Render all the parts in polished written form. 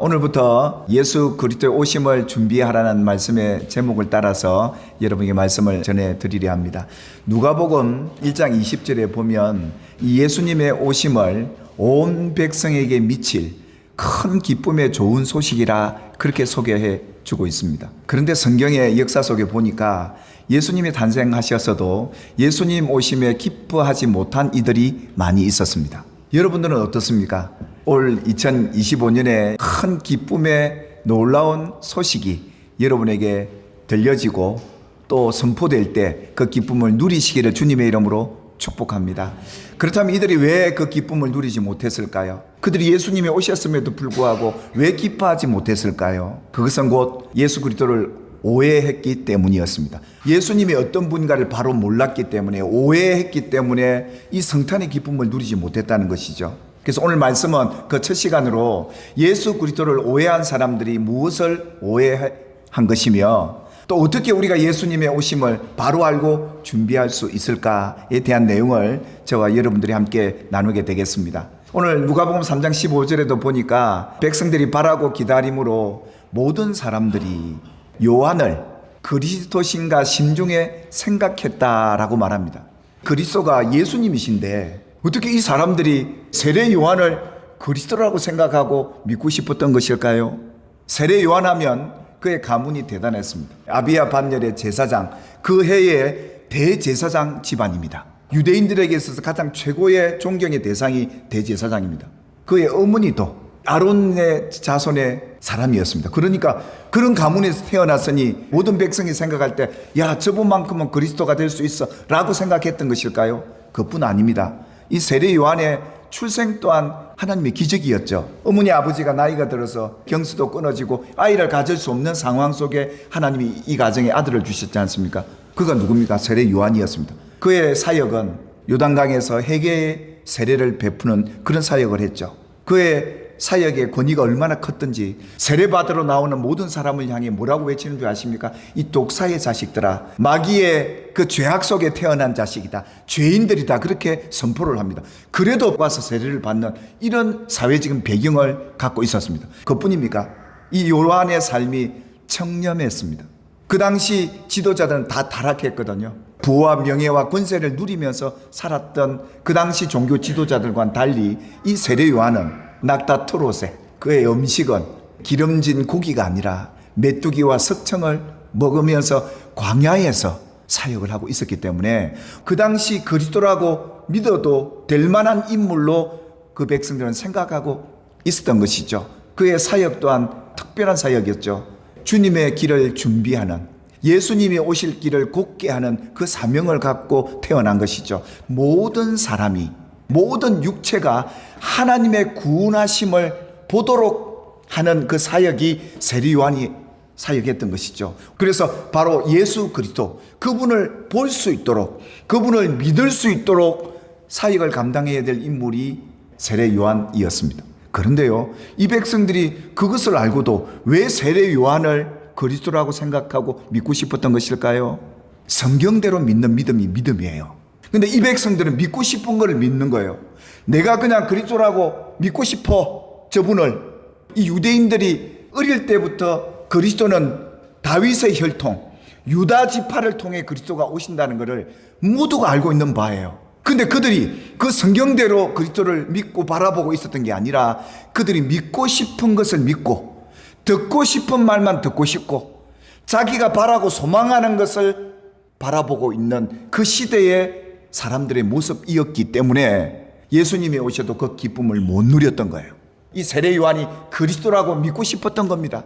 오늘부터 예수 그리스도의 오심을 준비하라는 말씀의 제목을 따라서 여러분에게 말씀을 전해드리려 합니다. 누가복음 1장 20절에 보면 이 예수님의 오심을 온 백성에게 미칠 큰 기쁨의 좋은 소식이라 그렇게 소개해 주고 있습니다. 그런데 성경의 역사 속에 보니까 예수님이 탄생하셨어도 예수님 오심에 기뻐하지 못한 이들이 많이 있었습니다. 여러분들은 어떻습니까? 올 2025년에 큰 기쁨의 놀라운 소식이 여러분에게 들려지고 또 선포될 때 그 기쁨을 누리시기를 주님의 이름으로 축복합니다. 그렇다면 이들이 왜 그 기쁨을 누리지 못했을까요? 그들이 예수님이 오셨음에도 불구하고 왜 기뻐하지 못했을까요? 그것은 곧 예수 그리스도를 오해했기 때문이었습니다. 예수님이 어떤 분인가를 바로 몰랐기 때문에, 오해했기 때문에 이 성탄의 기쁨을 누리지 못했다는 것이죠. 그래서 오늘 말씀은 그 첫 시간으로 예수 그리스도를 오해한 사람들이 무엇을 오해한 것이며 또 어떻게 우리가 예수님의 오심을 바로 알고 준비할 수 있을까에 대한 내용을 저와 여러분들이 함께 나누게 되겠습니다. 오늘 누가복음 3장 15절에도 보니까 백성들이 바라고 기다림으로 모든 사람들이 요한을 그리스도신가 심중에 생각했다라고 말합니다. 그리스도가 예수님이신데 어떻게 이 사람들이 세례 요한을 그리스도라고 생각하고 믿고 싶었던 것일까요? 세례 요한하면 그의 가문이 대단했습니다. 아비야 반열의 제사장, 그 해의 대제사장 집안입니다. 유대인들에게 있어서 가장 최고의 존경의 대상이 대제사장입니다. 그의 어머니도 아론의 자손의 사람이었습니다. 그러니까 그런 가문에서 태어났으니 모든 백성이 생각할 때 야, 저분만큼은 그리스도가 될 수 있어 라고 생각했던 것일까요? 그뿐 아닙니다. 이 세례 요한의 출생 또한 하나님의 기적이었죠. 어머니 아버지가 나이가 들어서 경수도 끊어지고 아이를 가질 수 없는 상황 속에 하나님이 이 가정에 아들을 주셨지 않습니까? 그가 누굽니까? 세례 요한이었습니다. 그의 사역은 요단강에서 회개의 세례를 베푸는 그런 사역을 했죠. 그의 사역의 권위가 얼마나 컸던지 세례받으러 나오는 모든 사람을 향해 뭐라고 외치는 줄 아십니까? 이 독사의 자식들아, 마귀의 그 죄악 속에 태어난 자식이다, 죄인들이다, 그렇게 선포를 합니다. 그래도 와서 세례를 받는 이런 사회적인 배경을 갖고 있었습니다. 그뿐입니까? 이 요한의 삶이 청렴했습니다. 그 당시 지도자들은 다 타락했거든요. 부와 명예와 권세를 누리면서 살았던 그 당시 종교 지도자들과는 달리 이 세례 요한은 낙타트롯에 그의 음식은 기름진 고기가 아니라 메뚜기와 석청을 먹으면서 광야에서 사역을 하고 있었기 때문에 그 당시 그리스도라고 믿어도 될 만한 인물로 그 백성들은 생각하고 있었던 것이죠. 그의 사역 또한 특별한 사역이었죠. 주님의 길을 준비하는, 예수님이 오실 길을 곧게 하는 그 사명을 갖고 태어난 것이죠. 모든 사람이, 모든 육체가 하나님의 구원하심을 보도록 하는 그 사역이 세례 요한이 사역했던 것이죠. 그래서 바로 예수 그리스도, 그분을 볼 수 있도록, 그분을 믿을 수 있도록 사역을 감당해야 될 인물이 세례 요한이었습니다. 그런데요, 이 백성들이 그것을 알고도 왜 세례 요한을 그리스도라고 생각하고 믿고 싶었던 것일까요? 성경대로 믿는 믿음이 믿음이에요. 근데 이 백성들은 믿고 싶은 걸 믿는 거예요. 내가 그냥 그리스도라고 믿고 싶어, 저분을. 이 유대인들이 어릴 때부터 그리스도는 다윗의 혈통, 유다 지파를 통해 그리스도가 오신다는 것을 모두가 알고 있는 바예요. 근데 그들이 그 성경대로 그리스도를 믿고 바라보고 있었던 게 아니라 그들이 믿고 싶은 것을 믿고 듣고 싶은 말만 듣고 싶고 자기가 바라고 소망하는 것을 바라보고 있는 그 시대의 사람들의 모습이었기 때문에 예수님이 오셔도 그 기쁨을 못 누렸던 거예요. 이 세례 요한이 그리스도라고 믿고 싶었던 겁니다.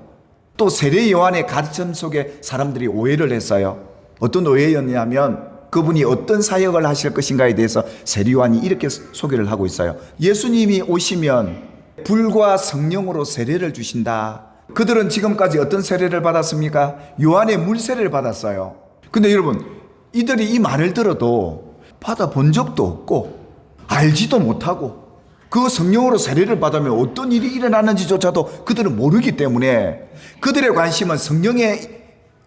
또 세례 요한의 가르침 속에 사람들이 오해를 했어요. 어떤 오해였냐면 그분이 어떤 사역을 하실 것인가에 대해서 세례 요한이 이렇게 소개를 하고 있어요. 예수님이 오시면 불과 성령으로 세례를 주신다. 그들은 지금까지 어떤 세례를 받았습니까? 요한의 물 세례를 받았어요. 근데 여러분, 이들이 이 말을 들어도 받아본 적도 없고 알지도 못하고 그 성령으로 세례를 받으면 어떤 일이 일어나는지조차도 그들은 모르기 때문에 그들의 관심은 성령에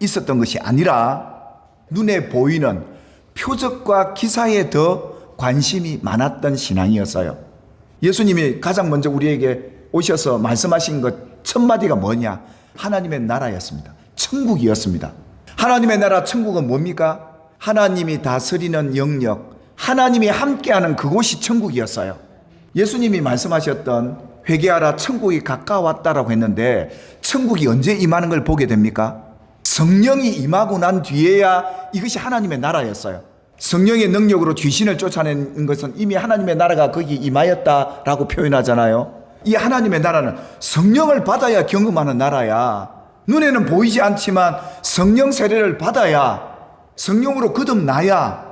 있었던 것이 아니라 눈에 보이는 표적과 기사에 더 관심이 많았던 신앙이었어요. 예수님이 가장 먼저 우리에게 오셔서 말씀하신 것 첫 마디가 뭐냐? 하나님의 나라였습니다. 천국이었습니다. 하나님의 나라 천국은 뭡니까? 하나님이 다스리는 영역, 하나님이 함께하는 그곳이 천국이었어요. 예수님이 말씀하셨던 회개하라 천국이 가까웠다라고 했는데 천국이 언제 임하는 걸 보게 됩니까? 성령이 임하고 난 뒤에야 이것이 하나님의 나라였어요. 성령의 능력으로 귀신을 쫓아낸 것은 이미 하나님의 나라가 거기 임하였다라고 표현하잖아요. 이 하나님의 나라는 성령을 받아야 경험하는 나라야. 눈에는 보이지 않지만 성령 세례를 받아야, 성령으로 거듭나야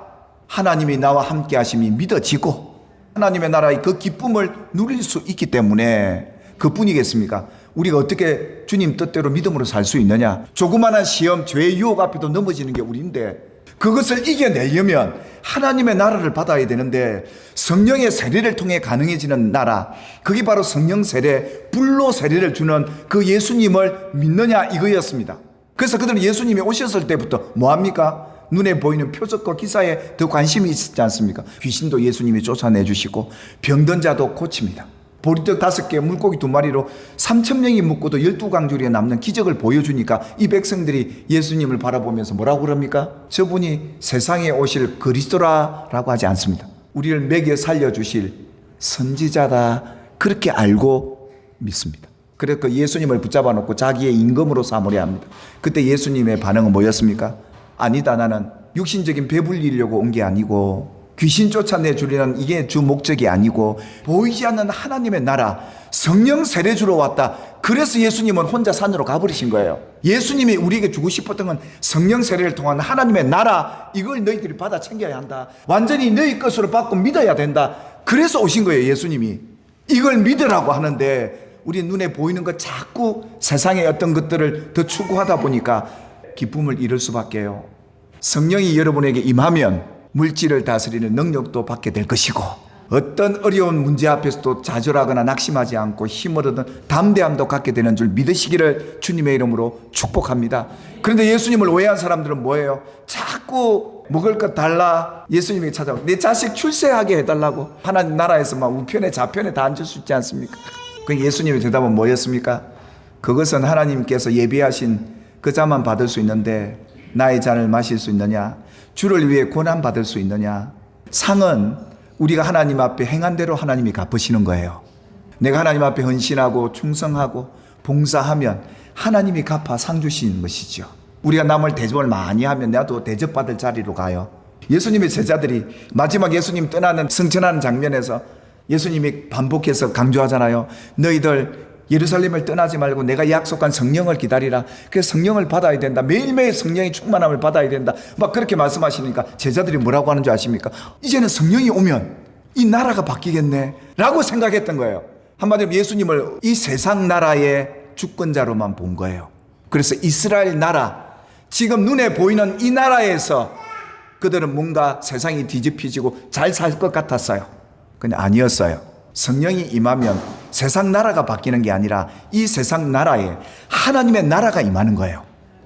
하나님이 나와 함께 하심이 믿어지고 하나님의 나라의 그 기쁨을 누릴 수 있기 때문에 그뿐이겠습니까? 우리가 어떻게 주님 뜻대로 믿음으로 살 수 있느냐? 조그마한 시험, 죄의 유혹 앞에도 넘어지는 게 우리인데 그것을 이겨내려면 하나님의 나라를 받아야 되는데 성령의 세례를 통해 가능해지는 나라, 그게 바로 성령 세례, 불로 세례를 주는 그 예수님을 믿느냐 이거였습니다. 그래서 그들은 예수님이 오셨을 때부터 뭐합니까? 눈에 보이는 표적과 기사에 더 관심이 있지 않습니까? 귀신도 예수님이 쫓아내주시고 병든 자도 고칩니다. 보리떡 5개, 물고기 2마리로 3,000명이 묵고도 12강줄에 남는 기적을 보여주니까 이 백성들이 예수님을 바라보면서 뭐라고 그럽니까? 저분이 세상에 오실 그리스도라고 하지 않습니다. 우리를 먹여 살려주실 선지자다, 그렇게 알고 믿습니다. 그래서 그 예수님을 붙잡아 놓고 자기의 임금으로 삼으려 합니다. 그때 예수님의 반응은 뭐였습니까? 아니다, 나는 육신적인 배불리려고 온 게 아니고 귀신 쫓아내 주려는 이게 주 목적이 아니고 보이지 않는 하나님의 나라, 성령 세례 주러 왔다. 그래서 예수님은 혼자 산으로 가버리신 거예요. 예수님이 우리에게 주고 싶었던 건 성령 세례를 통한 하나님의 나라, 이걸 너희들이 받아 챙겨야 한다. 완전히 너희 것으로 받고 믿어야 된다. 그래서 오신 거예요. 예수님이 이걸 믿으라고 하는데 우리 눈에 보이는 것 자꾸 세상의 어떤 것들을 더 추구하다 보니까 기쁨을 잃을 수밖에요. 성령이 여러분에게 임하면 물질을 다스리는 능력도 받게 될 것이고 어떤 어려운 문제 앞에서도 좌절하거나 낙심하지 않고 힘을 얻은 담대함도 갖게 되는 줄 믿으시기를 주님의 이름으로 축복합니다. 그런데 예수님을 오해한 사람들은 뭐예요? 자꾸 먹을 것 달라, 예수님에게 찾아와 내 자식 출세하게 해달라고. 하나님 나라에서 막 우편에 좌편에 다 앉을 수 있지 않습니까? 그 예수님의 대답은 뭐였습니까? 그것은 하나님께서 예비하신 그 자만 받을 수 있는데 나의 잔을 마실 수 있느냐? 주를 위해 고난 받을 수 있느냐? 상은 우리가 하나님 앞에 행한 대로 하나님이 갚으시는 거예요. 내가 하나님 앞에 헌신하고 충성하고 봉사하면 하나님이 갚아 상 주시는 것이죠. 우리가 남을 대접을 많이 하면 나도 대접받을 자리로 가요. 예수님의 제자들이 마지막 예수님 떠나는 승천하는 장면에서 예수님이 반복해서 강조하잖아요. 너희들 예루살렘을 떠나지 말고 내가 약속한 성령을 기다리라. 그래서 성령을 받아야 된다. 매일매일 성령의 충만함을 받아야 된다. 막 그렇게 말씀하시니까 제자들이 뭐라고 하는 줄 아십니까? 이제는 성령이 오면 이 나라가 바뀌겠네 라고 생각했던 거예요. 한마디로 예수님을 이 세상 나라의 주권자로만 본 거예요. 그래서 이스라엘 나라, 지금 눈에 보이는 이 나라에서 그들은 뭔가 세상이 뒤집히지고 잘 살 것 같았어요. 근데 아니었어요. 성령이 임하면 세상 나라가 바뀌는 게 아니라 이 세상 나라에 하나님의 나라가 임하는 거예요.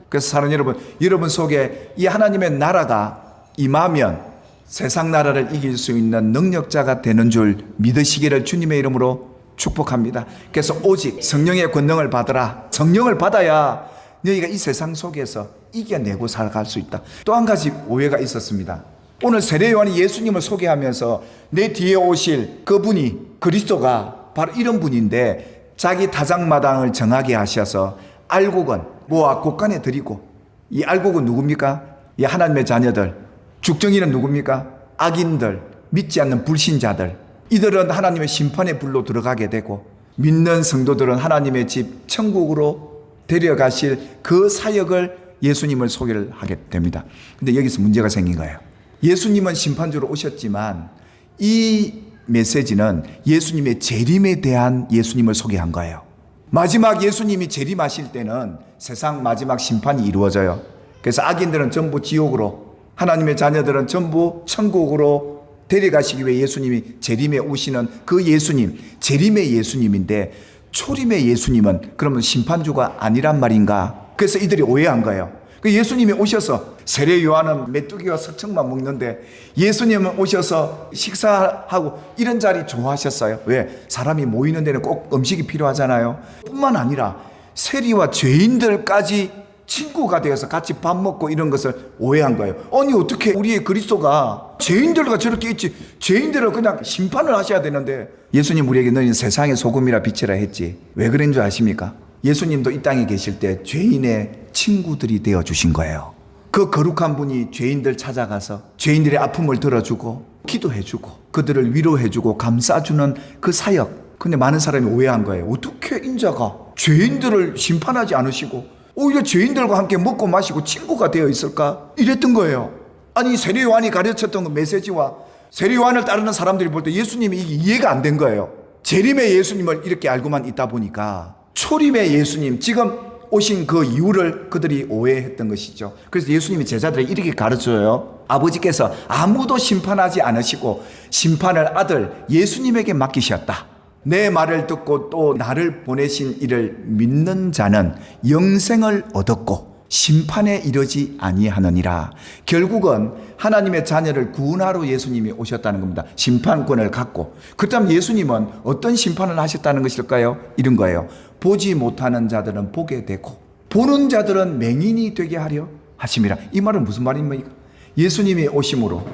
그래서 사랑하는 여러분 속에 이 하나님의 나라가 임하면 세상 나라를 이길 수 있는 능력자가 되는 줄 믿으시기를 주님의 이름으로 축복합니다. 그래서 오직 성령의 권능을 받으라. 성령을 받아야 너희가 이 세상 속에서 이겨내고 살아갈 수 있다. 또 한 가지 오해가 있었습니다. 오늘 세례요한이 예수님을 소개하면서 내 뒤에 오실 그분이 그리스도가 바로 이런 분인데 자기 타작마당을 정하게 하셔서 알곡은 모아 곳간에 드리고, 이 알곡은 누굽니까? 이 하나님의 자녀들. 죽정이는 누굽니까? 악인들, 믿지 않는 불신자들. 이들은 하나님의 심판의 불로 들어가게 되고 믿는 성도들은 하나님의 집 천국으로 데려가실 그 사역을 예수님을 소개를 하게 됩니다. 근데 여기서 문제가 생긴 거예요. 예수님은 심판주로 오셨지만 이 메시지는 예수님의 재림에 대한 예수님을 소개한 거예요. 마지막 예수님이 재림하실 때는 세상 마지막 심판이 이루어져요. 그래서 악인들은 전부 지옥으로, 하나님의 자녀들은 전부 천국으로 데려가시기 위해 예수님이 재림에 오시는 그 예수님, 재림의 예수님인데 초림의 예수님은 그러면 심판주가 아니란 말인가? 그래서 이들이 오해한 거예요. 그 예수님이 오셔서 세례 요한은 메뚜기와 석청만 먹는데 예수님은 오셔서 식사하고 이런 자리 좋아하셨어요. 왜? 사람이 모이는 데는 꼭 음식이 필요하잖아요. 뿐만 아니라 세리와 죄인들까지 친구가 되어서 같이 밥 먹고 이런 것을 오해한 거예요. 아니 어떻게 우리의 그리스도가 죄인들과 저렇게 있지, 죄인들을 그냥 심판을 하셔야 되는데, 예수님 우리에게 너희는 세상의 소금이라 빛이라 했지. 왜 그런 줄 아십니까? 예수님도 이 땅에 계실 때 죄인의 친구들이 되어 주신 거예요. 그 거룩한 분이 죄인들 찾아가서 죄인들의 아픔을 들어주고 기도해주고 그들을 위로해주고 감싸주는 그 사역. 근데 많은 사람이 오해한 거예요. 어떻게 인자가 죄인들을 심판하지 않으시고 오히려 죄인들과 함께 먹고 마시고 친구가 되어 있을까? 이랬던 거예요. 아니 세례 요한이 가르쳤던 그 메시지와 세례 요한을 따르는 사람들이 볼 때 예수님이 이게 이해가 안 된 거예요. 재림의 예수님을 이렇게 알고만 있다 보니까 초림의 예수님, 지금 오신 그 이유를 그들이 오해했던 것이죠. 그래서 예수님이 제자들에게 이렇게 가르쳐요. 아버지께서 아무도 심판하지 않으시고 심판을 아들 예수님에게 맡기셨다. 내 말을 듣고 또 나를 보내신 이를 믿는 자는 영생을 얻었고 심판에 이르지 아니하느니라. 결국은 하나님의 자녀를 구원하러 예수님이 오셨다는 겁니다. 심판권을 갖고. 그렇다면 예수님은 어떤 심판을 하셨다는 것일까요? 이런 거예요. 보지 못하는 자들은 보게 되고 보는 자들은 맹인이 되게 하려 하심이라. 이 말은 무슨 말입니까? 예수님이 오심으로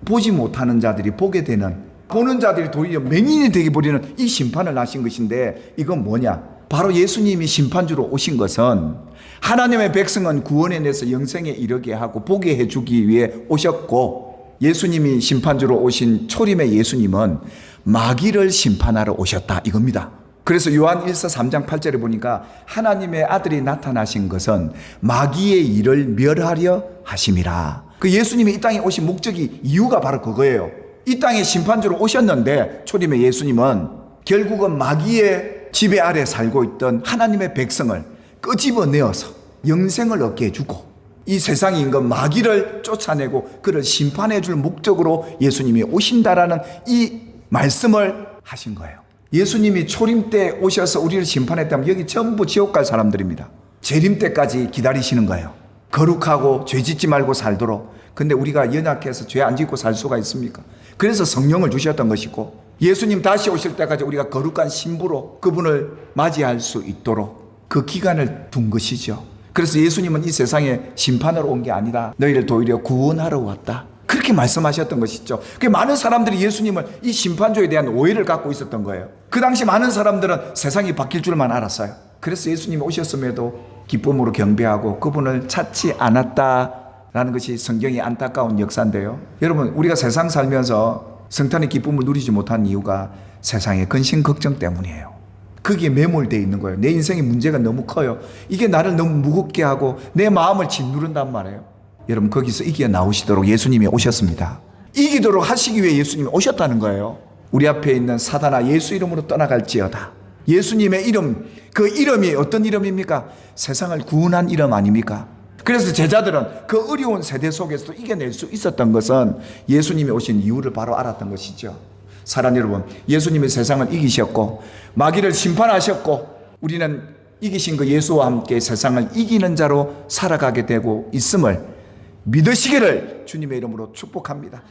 보지 못하는 자들이 보게 되는, 보는 자들이 도리어 맹인이 되게 버리는 이 심판을 하신 것인데, 이건 뭐냐? 바로 예수님이 심판주로 오신 것은 하나님의 백성은 구원에 내서 영생에 이르게 하고 보게 해주기 위해 오셨고, 예수님이 심판주로 오신 초림의 예수님은 마귀를 심판하러 오셨다 이겁니다. 그래서 요한 1서 3장 8절에 보니까 하나님의 아들이 나타나신 것은 마귀의 일을 멸하려 하심이라. 그 예수님이 이 땅에 오신 목적이, 이유가 바로 그거예요. 이 땅에 심판주로 오셨는데 초림의 예수님은 결국은 마귀의 지배 아래 살고 있던 하나님의 백성을 끄집어내어서 영생을 얻게 해주고 이 세상에 있는 마귀를 쫓아내고 그를 심판해 줄 목적으로 예수님이 오신다라는 이 말씀을 하신 거예요. 예수님이 초림 때 오셔서 우리를 심판했다면 여기 전부 지옥 갈 사람들입니다. 재림 때까지 기다리시는 거예요. 거룩하고 죄 짓지 말고 살도록. 근데 우리가 연약해서 죄 안 짓고 살 수가 있습니까? 그래서 성령을 주셨던 것이고, 예수님 다시 오실 때까지 우리가 거룩한 신부로 그분을 맞이할 수 있도록 그 기간을 둔 것이죠. 그래서 예수님은 이 세상에 심판으로 온 게 아니다. 너희를 도리어 구원하러 왔다. 그렇게 말씀하셨던 것이죠. 많은 사람들이 예수님을 이 심판조에 대한 오해를 갖고 있었던 거예요. 그 당시 많은 사람들은 세상이 바뀔 줄만 알았어요. 그래서 예수님이 오셨음에도 기쁨으로 경배하고 그분을 찾지 않았다라는 것이 성경의 안타까운 역사인데요. 여러분, 우리가 세상 살면서 성탄의 기쁨을 누리지 못한 이유가 세상의 근심 걱정 때문이에요. 거기에 매몰되어 있는 거예요. 내 인생의 문제가 너무 커요. 이게 나를 너무 무겁게 하고 내 마음을 짓누른단 말이에요. 여러분, 거기서 이겨 나오시도록 예수님이 오셨습니다. 이기도록 하시기 위해 예수님이 오셨다는 거예요. 우리 앞에 있는 사단아 예수 이름으로 떠나갈지어다. 예수님의 이름, 그 이름이 어떤 이름입니까? 세상을 구원한 이름 아닙니까? 그래서 제자들은 그 어려운 세대 속에서도 이겨낼 수 있었던 것은 예수님이 오신 이유를 바로 알았던 것이죠. 사랑 여러분, 예수님이 세상을 이기셨고 마귀를 심판하셨고 우리는 이기신 그 예수와 함께 세상을 이기는 자로 살아가게 되고 있음을 믿으시기를 주님의 이름으로 축복합니다.